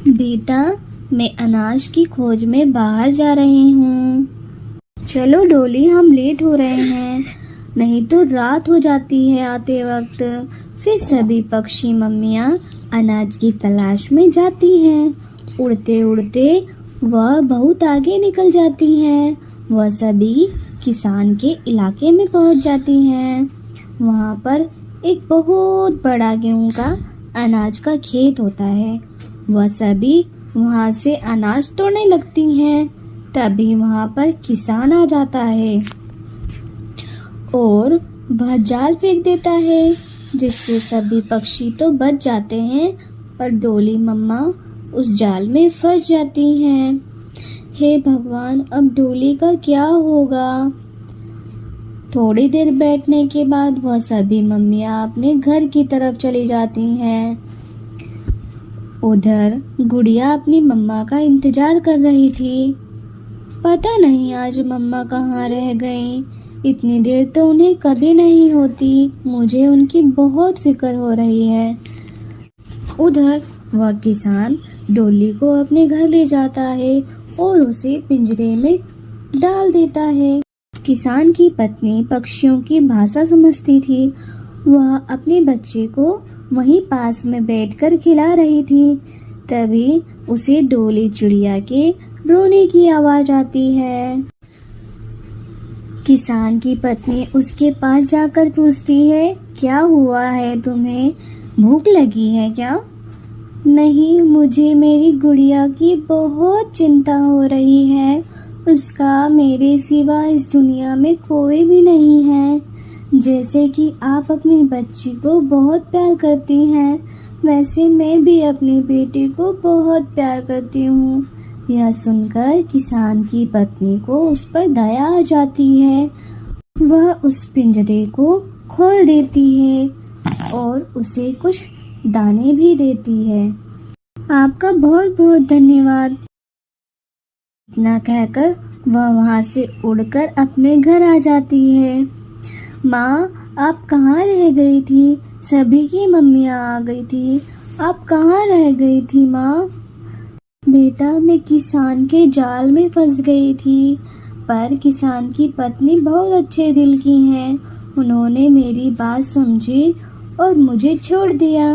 बेटा, मैं अनाज की खोज में बाहर जा रही हूँ। चलो डोली, हम लेट हो रहे हैं, नहीं तो रात हो जाती है आते वक्त। फिर सभी पक्षी मम्मियाँ अनाज की तलाश में जाती हैं। उड़ते उड़ते वह बहुत आगे निकल जाती हैं। वह सभी किसान के इलाके में पहुँच जाती हैं। वहाँ पर एक बहुत बड़ा गेहूं का अनाज का खेत होता है। वह सभी वहाँ से अनाज तोड़ने लगती हैं। तभी वहाँ पर किसान आ जाता है और वह जाल फेंक देता है, जिससे सभी पक्षी तो बच जाते हैं, पर डोली मम्मा उस जाल में फंस जाती हैं। हे भगवान, अब डोली का क्या होगा? थोड़ी देर बैठने के बाद वह सभी मम्मियाँ अपने घर की तरफ चली जाती हैं। उधर गुड़िया अपनी मम्मा का इंतजार कर रही थी। पता नहीं आज मम्मा कहाँ रह गईं। इतनी देर तो उन्हें कभी नहीं होती। मुझे उनकी बहुत फिक्र हो रही है। उधर वह किसान डोली को अपने घर ले जाता है और उसे पिंजरे में डाल देता है। किसान की पत्नी पक्षियों की भाषा समझती थी। वह अपने बच्चे को वहीं पास में बैठकर खिला रही थी। तभी उसे डोली चिड़िया के रोने की आवाज आती है। किसान की पत्नी उसके पास जाकर पूछती है, क्या हुआ है तुम्हें? भूख लगी है क्या? नहीं, मुझे मेरी गुड़िया की बहुत चिंता हो रही है। उसका मेरे सिवा इस दुनिया में कोई भी नहीं है। जैसे कि आप अपनी बच्ची को बहुत प्यार करती हैं, वैसे मैं भी अपनी बेटी को बहुत प्यार करती हूँ। यह सुनकर किसान की पत्नी को उस पर दया आ जाती है। वह उस पिंजरे को खोल देती है और उसे कुछ दाने भी देती है। आपका बहुत बहुत धन्यवाद। इतना कहकर वह वहाँ से उड़कर अपने घर आ जाती है। माँ, आप कहाँ रह गई थी? सभी की मम्मियाँ आ गई थी। आप कहाँ रह गई थी माँ? बेटा, मैं किसान के जाल में फंस गई थी, पर किसान की पत्नी बहुत अच्छे दिल की हैं। उन्होंने मेरी बात समझी और मुझे छोड़ दिया।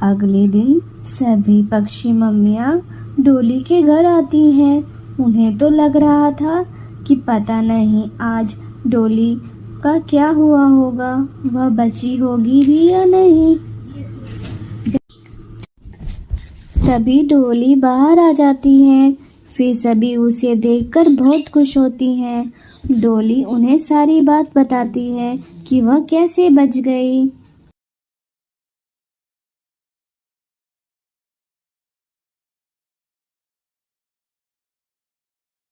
अगले दिन सभी पक्षी मम्मियाँ डोली के घर आती हैं। उन्हें तो लग रहा था कि पता नहीं आज डोली का क्या हुआ होगा, वह बची होगी भी या नहीं। तभी डोली बाहर आ जाती है। फिर सभी उसे देखकर बहुत खुश होती हैं। डोली उन्हें सारी बात बताती है कि वह कैसे बच गई।